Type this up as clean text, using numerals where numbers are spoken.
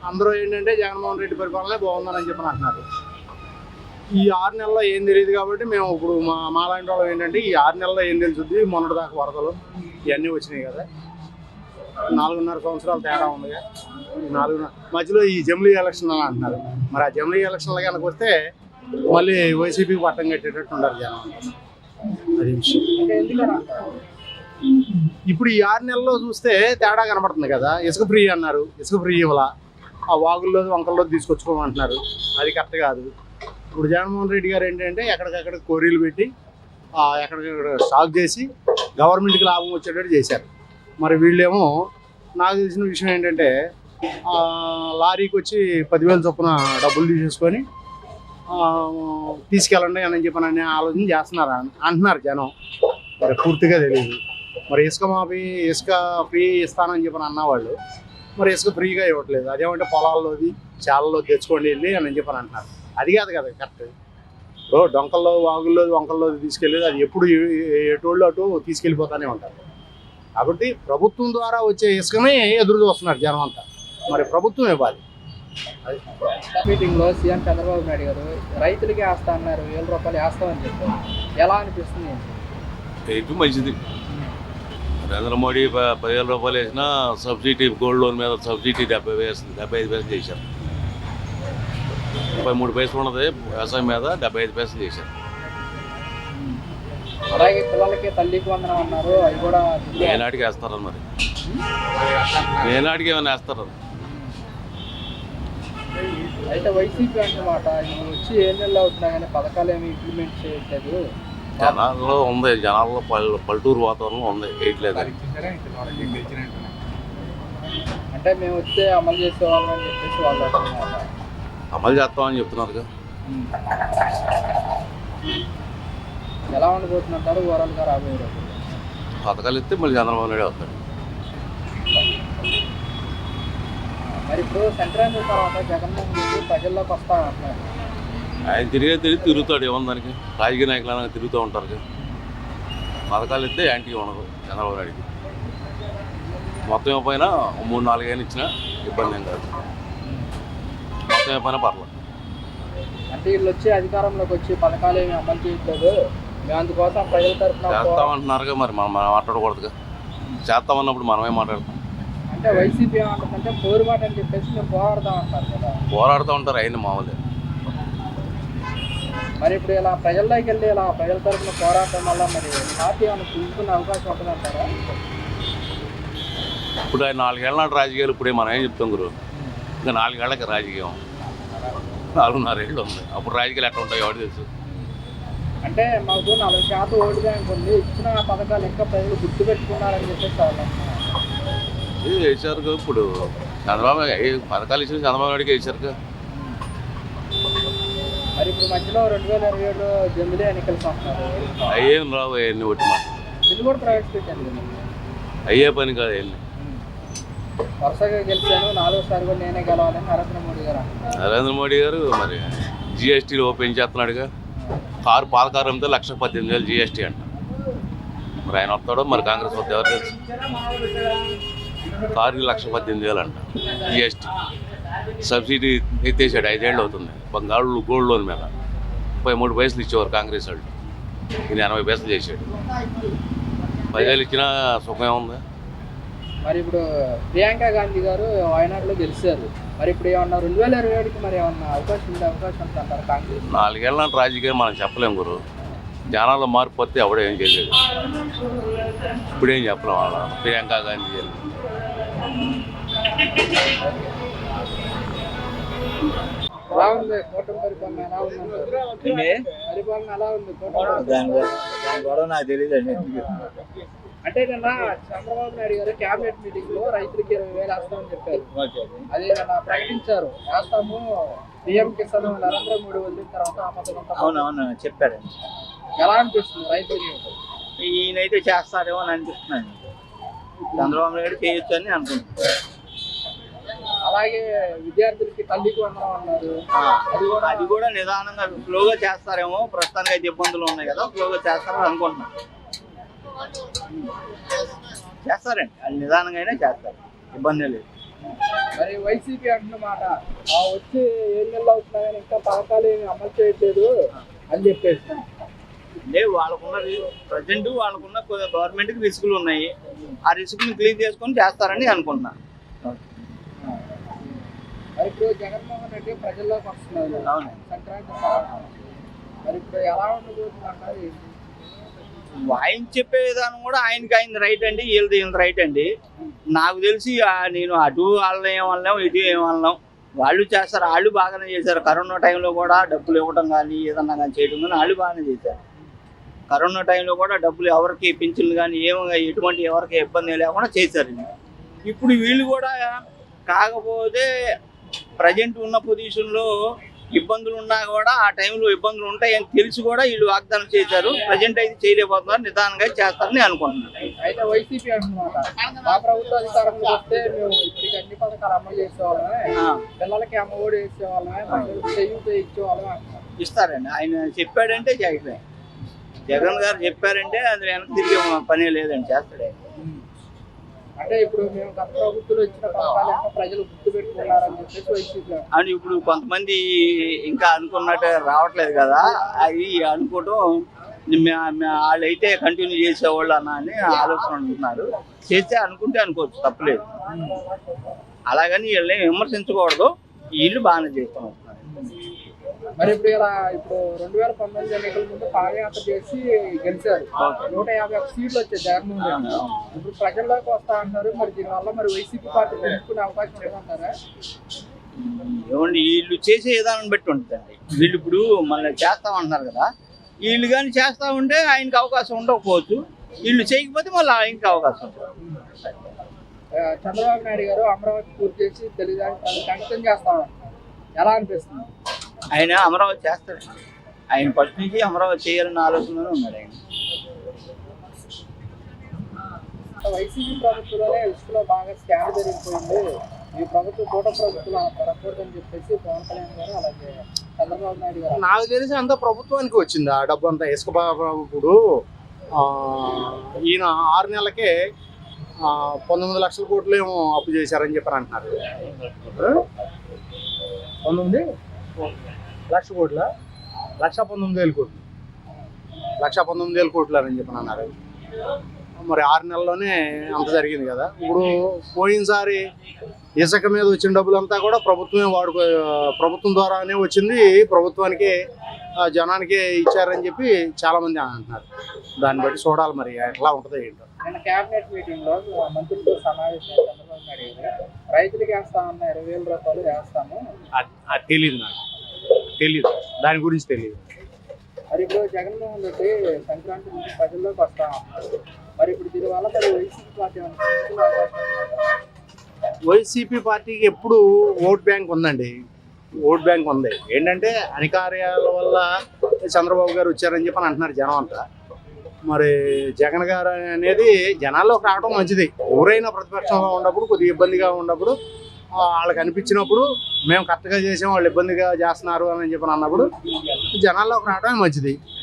అందరూ ఏంటంటే జగన్మోహన్ రెడ్డి పరిపాలనే బాగుందని చెప్పి అంటున్నారు. ఈ 6 నెలల్లో ఏం తెలియదు కాబట్టి మేము ఇప్పుడు మాలాంటి వాళ్ళు ఏంటంటే ఈ 6 నెలల్లో ఏం తెలుసుద్ది. మొన్నటి దాకా వరదలు ఇవన్నీ వచ్చినాయి కదా, 4.5 సంవత్సరాలు తేడా ఉంది. మధ్యలో ఈ జమిలీ ఎలక్షన్ అని అంటున్నారు. మరి ఆ జమిలీ ఎలక్షన్లు కనుక వస్తే మళ్ళీ వైసీపీకి పట్టం కట్టేటట్టు ఉండాలి జనం. అది విషయం. ఇప్పుడు ఈ 6 నెలల్లో చూస్తే తేడా కనబడుతుంది కదా. ఇసుక ఫ్రీ అన్నారు, ఇసుక ఫ్రీ ఇవ్వాల. ఆ వాగుల్లో వంకల్లో తీసుకొచ్చుకోమంటున్నారు, అది కరెక్ట్ కాదు. ఇప్పుడు జగన్మోహన్ రెడ్డి గారు ఏంటంటే ఎక్కడికక్కడ కోరీలు పెట్టి ఎక్కడికక్కడ స్టాక్ చేసి గవర్నమెంట్కి లాభం వచ్చేటట్టు చేశారు. మరి వీళ్ళేమో నాకు తెలిసిన విషయం ఏంటంటే లారీకి వచ్చి 10,000 చొప్పున డబ్బులు తీసేసుకొని తీసుకెళ్ళండి అని చెప్పని ఆలోచన చేస్తున్నారు అంటున్నారు జనం. మరి పూర్తిగా తెలియదు. మరి ఇసుక మాఫీ, ఇసుక ఫ్రీ ఇస్తానని చెప్పని అన్నవాళ్ళు మరి ఇసుక ఫ్రీగా ఇవ్వట్లేదు. అదేమంటే పొలాల్లోది చాలలో తెచ్చుకోండి వెళ్ళి అని చెప్పని అంటున్నారు. అది కాదు కదా కరెక్ట్. ఇప్పుడు డొంకల్లో వాగుల్లో వంకల్లో తీసుకెళ్ళేది అది ఎప్పుడు ఎటోళ్ళు అటు తీసుకెళ్ళిపోతూనే ఉంటారు. కాబట్టి ప్రభుత్వం ద్వారా వచ్చే ఇసుకనే ఎదురు చూస్తున్నారు జనం అంతా. మరి ప్రభుత్వం ఇవ్వాలి. మీటింగ్లో సీఎం చంద్రబాబు నాయుడు గారు రైతులకి వేస్తా అన్నారు, 1,000 రూపాయలు వేస్తామని చెప్పారు. ఎలా అనిపిస్తుంది? ఇది మంచిది. నరేంద్ర మోడీ 10,000 రూపాయలు వేసినా సబ్సిడీ, గోల్డ్ లోన్ మీద సబ్సిడీ 75 పైసలు చేశారు. 33 పైసలు ఉన్నది వ్యవసాయం మీద 75 పైసలు చేశారు. అలాగే పిల్లలకి తల్లికి వందనం అన్నారు, అవి కూడా ఏనాటికి వేస్తారని మరి ఏనాటికి ఏమైనా వేస్తారు. అయితే వైసీపీ అన్నమాట వచ్చి 7 నెలలు అవుతున్నా కానీ పథకాలు ఏమి ఇంప్లిమెంట్ చేయట్లేదు. జనాల్లో ఉంది, జనాల్లో పల్లెటూరు వాతావరణం ఉంది, వేయట్లేదు. అంటే మేము వస్తే అమలు చేసేవాళ్ళం అని చెప్పేసి వాళ్ళు అంటున్నారు. అమలు చేస్తామని చెప్తున్నారు. ఎలా ఉండబోతుందంటారు ఓవరాల్గా రాబోయే రోజు? పథకాలు ఇస్తే మళ్ళీ చంద్రబాబు నాయుడు వస్తాడు. మరి ఇప్పుడు సంక్రాంతి తర్వాత జగన్మోహన్ రెడ్డి ప్రజల్లోకి వస్తామంటున్నారు. ఆయన తిరుగుతాడు. ఏమన్నా దానికి రాజకీయ నాయకులు తిరుగుతూ ఉంటారు. పథకాలు ఇస్తే యాంటీ ఉండదు చంద్రబాబు నాయుడికి. మొత్తం ఇవ్వకపోయినా 3-4 ఏళ్ళు ఇచ్చినా ఇబ్బంది ఏం కాదు. మొత్తం ఇవ్వకపోయినా పర్లేదు. అంటే వీళ్ళు వచ్చి అధికారంలోకి వచ్చి పథకాలు ఏమి అమలు చేయట్లేదు, మేము అందుకోసం ప్రజల తరఫున చేస్తామంటున్నారుగా. మరి మనం మాట్లాడకూడదుగా. చేస్తామన్నప్పుడు మనమే మాట్లాడతాం. అంటే వైసీపీ ఏమంటుందంటే పోరుబాటు అని చెప్పేసి మేము పోరాడతాం అంటారు కదా. పోరాడుతూ ఉంటారు అయిన మామూలే. మరి ఇప్పుడు ఇలా ప్రజల్లోకి వెళ్ళి ఇలా ప్రజల తరఫున పోరాటం వల్ల మరి పార్టీ ఏమైనా చూసుకునే అవకాశం ఉంటుందంటారా? ఇప్పుడు ఆయన 4 ఏళ్ళ నాటి రాజకీయాలు ఇప్పుడే మనం ఏం చెప్తాం గురు. ఇంకా 4 ఏళ్ళకి రాజకీయం 4.5 ఏళ్ళు ఉంది. అప్పుడు రాజకీయాలు ఎట్లా ఉంటాయో ఎవరు తెలుసు. అంటే మాకు 40% ఓటు బ్యాంక్ ఉంది, ఇచ్చిన పథకాలు ఇంకా ప్రజలు గుర్తుపెట్టుకున్నారని చెప్పేసి వాళ్ళు ఇది వేసారు. ఇప్పుడు చంద్రబాబు పథకాలు ఇచ్చిన చంద్రబాబు నాయుడికి వేసారు. మరి ఇప్పుడు మధ్యలో 2027 జమిలీ ఎన్నికలు వస్తున్నారు. అయ్యేం రావు అవన్నీ ఒకటి మాట. ఇది కూడా ప్రైవేట్ పెట్టండి. అయ్యే పని కాదు అవన్నీ. వరుసగా గెలిచాను, 4వసారి కూడా నేనే గెలవాలని నరేంద్ర మోడీ గారు అంటున్నారు. నరేంద్ర మోడీ గారు మరి జిఎస్టీలో ఓపెన్ చేస్తున్నాడుగా. పాలకారు అమ్మితే 1,18,000 జిఎస్టీ అంట. మరి ఆయన వస్తాడో మరి కాంగ్రెస్ వద్ద ఎవరు తెలుసు. కారుకి 1,18,000 అంట జిఎస్టీ. సబ్సిడీ ఎత్తేసాడు, 5 ఏళ్ళు అవుతుంది. బంగాళు గోల్డ్ లోన్ మీద 33 పైసలు ఇచ్చేవారు కాంగ్రెస్ వాళ్ళు. ఈయన 80 పైసలు చేశాడు. 10,000 ఇచ్చినా సుఖం ఉంది. మరి ఇప్పుడు ప్రియాంక గాంధీ గారు వాయనాడులో గెలిచారు. మరి ఇప్పుడు ఏమన్నా 2027కి మరి ఏమన్నా అవకాశం ఉందంటారు కాంగ్రెస్? 4 ఏళ్ళ నాటి రాజకీయం మనం చెప్పలేం గురు. జనాల్లో మార్పు వస్తే ఎవడో ఏం చేయలేదు. ఇప్పుడేం చెప్పలేం. వాళ్ళ ప్రియాంక గాంధీ గారు ఎలా ఉంది కూటమి పరిపాలన? ఎలా ఉంది పరిపాలన? ఎలా ఉంది కూడా నాకు తెలియదు. అంటే నిన్న చంద్రబాబు నాయుడు గారు క్యాబినెట్ మీటింగ్ లో రైతులకి 20,000 వేస్తామని చెప్పారు. అది నిన్న ప్రకటించారు, వేస్తాము పిఎం కిసాన్ నరేంద్ర మోడీ వదిలిన తర్వాత అవునవును చెప్పారు. ఎలా అనిపిస్తుంది రైతులకి? ఈయనైతే చేస్తారేమో అని అనిపిస్తున్నాను. చంద్రబాబు నాయుడు చేయొచ్చు అని అనుకుంటున్నాను. అలాగే విద్యార్థులకి తల్లికి వందనం అన్నారు, అది కూడా నిదానంగా స్లోగా చేస్తారేమో. ప్రస్తుతానికి అయితే ఇబ్బందులు ఉన్నాయి కదా, స్లోగా చేస్తారని అనుకుంటున్నాను. చేస్తారండి, వాళ్ళు నిదానంగా అయినా చేస్తారు, ఇబ్బంది లేదు. మరి వైసీపీ అంటున్నమాట వచ్చి 7 నెలలు అవుతున్నా కానీ ఇంకా పథకాలు ఏమి అమలు చేయట్లేదు అని చెప్పేసి. అంటే వాళ్ళకున్న ప్రజెంట్ వాళ్ళకున్న గవర్నమెంట్కి రిస్కులు ఉన్నాయి, ఆ రిస్కుని క్లియర్ చేసుకొని చేస్తారని అనుకుంటున్నా. మరి ఇప్పుడు జగన్మోహన్ రెడ్డి ప్రజల్లోకి వస్తున్నారు అవును. సంక్రాంతి తర్వాత. మరి ఇప్పుడు ఎలా ఉండబోతుంది అంటారు? ఆయన చెప్పే విధానం కూడా ఆయన రైట్ అండి, వీళ్ళది రైట్ అండి. నాకు తెలిసి నేను అటు వాళ్ళని ఏమన్నాం, ఇటు ఏమన్నాం, వాళ్ళు చేస్తారు, వాళ్ళు బాగానే చేశారు. కరోనా టైంలో కూడా డబ్బులు ఇవ్వడం కానీ ఏదన్నా కానీ చేయడం కానీ వాళ్ళు బాగానే చేశారు. కరోనా టైంలో కూడా డబ్బులు ఎవరికి పింఛన్లు కానీ ఎటువంటి ఎవరికి ఇబ్బంది లేకుండా చేశారు. ఇప్పుడు వీళ్ళు కూడా కాకపోతే ప్రజెంట్ ఉన్న పొజిషన్లో ఇబ్బందులు ఉన్నా కూడా ఆ టైంలో ఇబ్బందులు ఉంటాయని తెలిసి కూడా వీళ్ళు వాగ్దానం చేశారు. ప్రజెంట్ అయితే చేయలేకపోతున్నారు, నిదానంగా చేస్తారని అనుకుంటున్నాను. అయితే వైసీపీ అంటున్నమాట మా ప్రభుత్వ అధికారంలో వస్తే మేము ఇప్పటికి అన్ని పథకాలు అమలు చేసేవాళ్ళమే, పిల్లలకి అమ్మఒడి వేసేవాళ్ళమే, మహిళలకు చేయూత ఇచ్చేవాళ్ళమే అంటున్నారు. ఇస్తారండి, ఆయన చెప్పాడంటే చేయట్లే. జగన్ గారు చెప్పారంటే అందులో వెనక్కి తిరిగే పనే లేదండి, చేస్తాడే. అంటే ఇప్పుడు మేము గత ప్రభుత్వంలో ఇచ్చిన పథకాలు ఇంకా ప్రజలు గుర్తు పెట్టుకున్నారని చెప్పేసి వైసీపీ అని ఇప్పుడు కొంతమంది ఇంకా అనుకున్నట్టు రావట్లేదు కదా, అవి అనుకోవటం వాళ్ళు అయితే కంటిన్యూ చేసేవాళ్ళు అని ఆలోచన అంటున్నారు. చేస్తే అనుకుంటే అనుకోవచ్చు, తప్పలేదు. అలాగని వీళ్ళని విమర్శించకూడదు, వీళ్ళు బాగానే చేస్తున్నారు. మరి ఇప్పుడు 2019 ఎన్నికల ముందు పాదయాత్ర చేసి గెలిచారు, 151 సీట్లు వచ్చాయి జగన్మోహన్ రెడ్డి. ఇప్పుడు ప్రజల్లోకి వస్తా అంటారు, మరి దీనివల్ల మరి వైసీపీ పార్టీ పెంచుకునే అవకాశం ఏమంటారా? ఏమండి, వీళ్ళు చేసే విధానం బట్టి ఉంటుందండి. వీళ్ళు ఇప్పుడు మళ్ళీ చేస్తామంటున్నారు కదా, వీళ్ళు కానీ చేస్తా ఉంటే ఆయనకి అవకాశం ఉండకపోవచ్చు, వీళ్ళు చేయకపోతే మళ్ళీ ఆయనకి అవకాశం ఉంటుంది. చంద్రబాబు నాయుడు గారు అమరావతి పూర్తి చేసి తెలుగుదేశం కంకితం చేస్తామన్నారు, ఎలా అనిపిస్తుంది? ఆయన అమరావతి చేస్తాడు, ఆయన ఫస్ట్ నుంచి అమరావతి చేయాలన్న ఆలోచనలోనే ఉన్నాడు ఆయన. వైసీపీ ప్రభుత్వంలోనే ఇసుకలో బాగా స్కామ్ జరిగిపోయింది, ఈ ప్రభుత్వం ప్రభుత్వం జరగకూడదని చెప్పేసి పవన్ కళ్యాణ్ గారు అలాగే చంద్రబాబు నాయుడు గారు. నాకు తెలిసి అంతా ప్రభుత్వానికి వచ్చింది ఆ డబ్బు అంతా. ఇసుక ఇప్పుడు ఈయన 6 నెలలకే 19 లక్షల కోట్లు ఏమో అప్పు చేశారని చెప్పని అంటున్నారు. 19 లక్ష కోట్ల 1,19,000 కోట్లు 1,19,000 కోట్లు అని చెప్పని అన్నారు. మరి 6 నెలల్లోనే అంత జరిగింది కదా. ఇప్పుడు పోయినసారి ఇసుక మీద వచ్చిన డబ్బులంతా కూడా ప్రభుత్వం ద్వారానే వచ్చింది, ప్రభుత్వానికి జనానికి ఇచ్చారని చెప్పి చాలా మంది అంటున్నారు. దాన్ని బట్టి చూడాలి మరి ఎట్లా ఉంటుందో ఏంటో. నిన్న కేబినెట్ మీటింగ్ లో మంత్రులతో సమావేశం చంద్రబాబు నాయుడు గారు రైతులకు వేస్తామన్న 20,000 రూపాయలు వేస్తాము. అది తెలియదు, నాకు తెలియదు, దాని గురించి తెలియదు. మరి ఇప్పుడు జగన్మోహన్ రెడ్డి సంక్రాంతి నుంచి ప్రజల్లోకి వస్తామన్నారు, మరి ఇప్పుడు దీనివల్ల మరి వైసీపీ పార్టీ వైసీపీ పార్టీకి ఎప్పుడు ఓట్ బ్యాంక్ ఉందండి, ఓట్ బ్యాంక్ ఉంది. ఏంటంటే అధికార్యాల వల్ల చంద్రబాబు గారు వచ్చారని చెప్పి అంటున్నారు జనం అంతా. మరి జగన్ గారు అనేది జనాల్లోకి రావడం మంచిది. ఎవరైనా ప్రతిపక్షంలో ఉన్నప్పుడు కొద్దిగా ఇబ్బందిగా ఉన్నప్పుడు వాళ్ళకి అనిపించినప్పుడు మేము కరెక్ట్గా చేసాం, వాళ్ళు ఇబ్బందిగా చేస్తున్నారు అని చెప్పి అన్నప్పుడు జనాల్లోకి రావడమే మంచిది.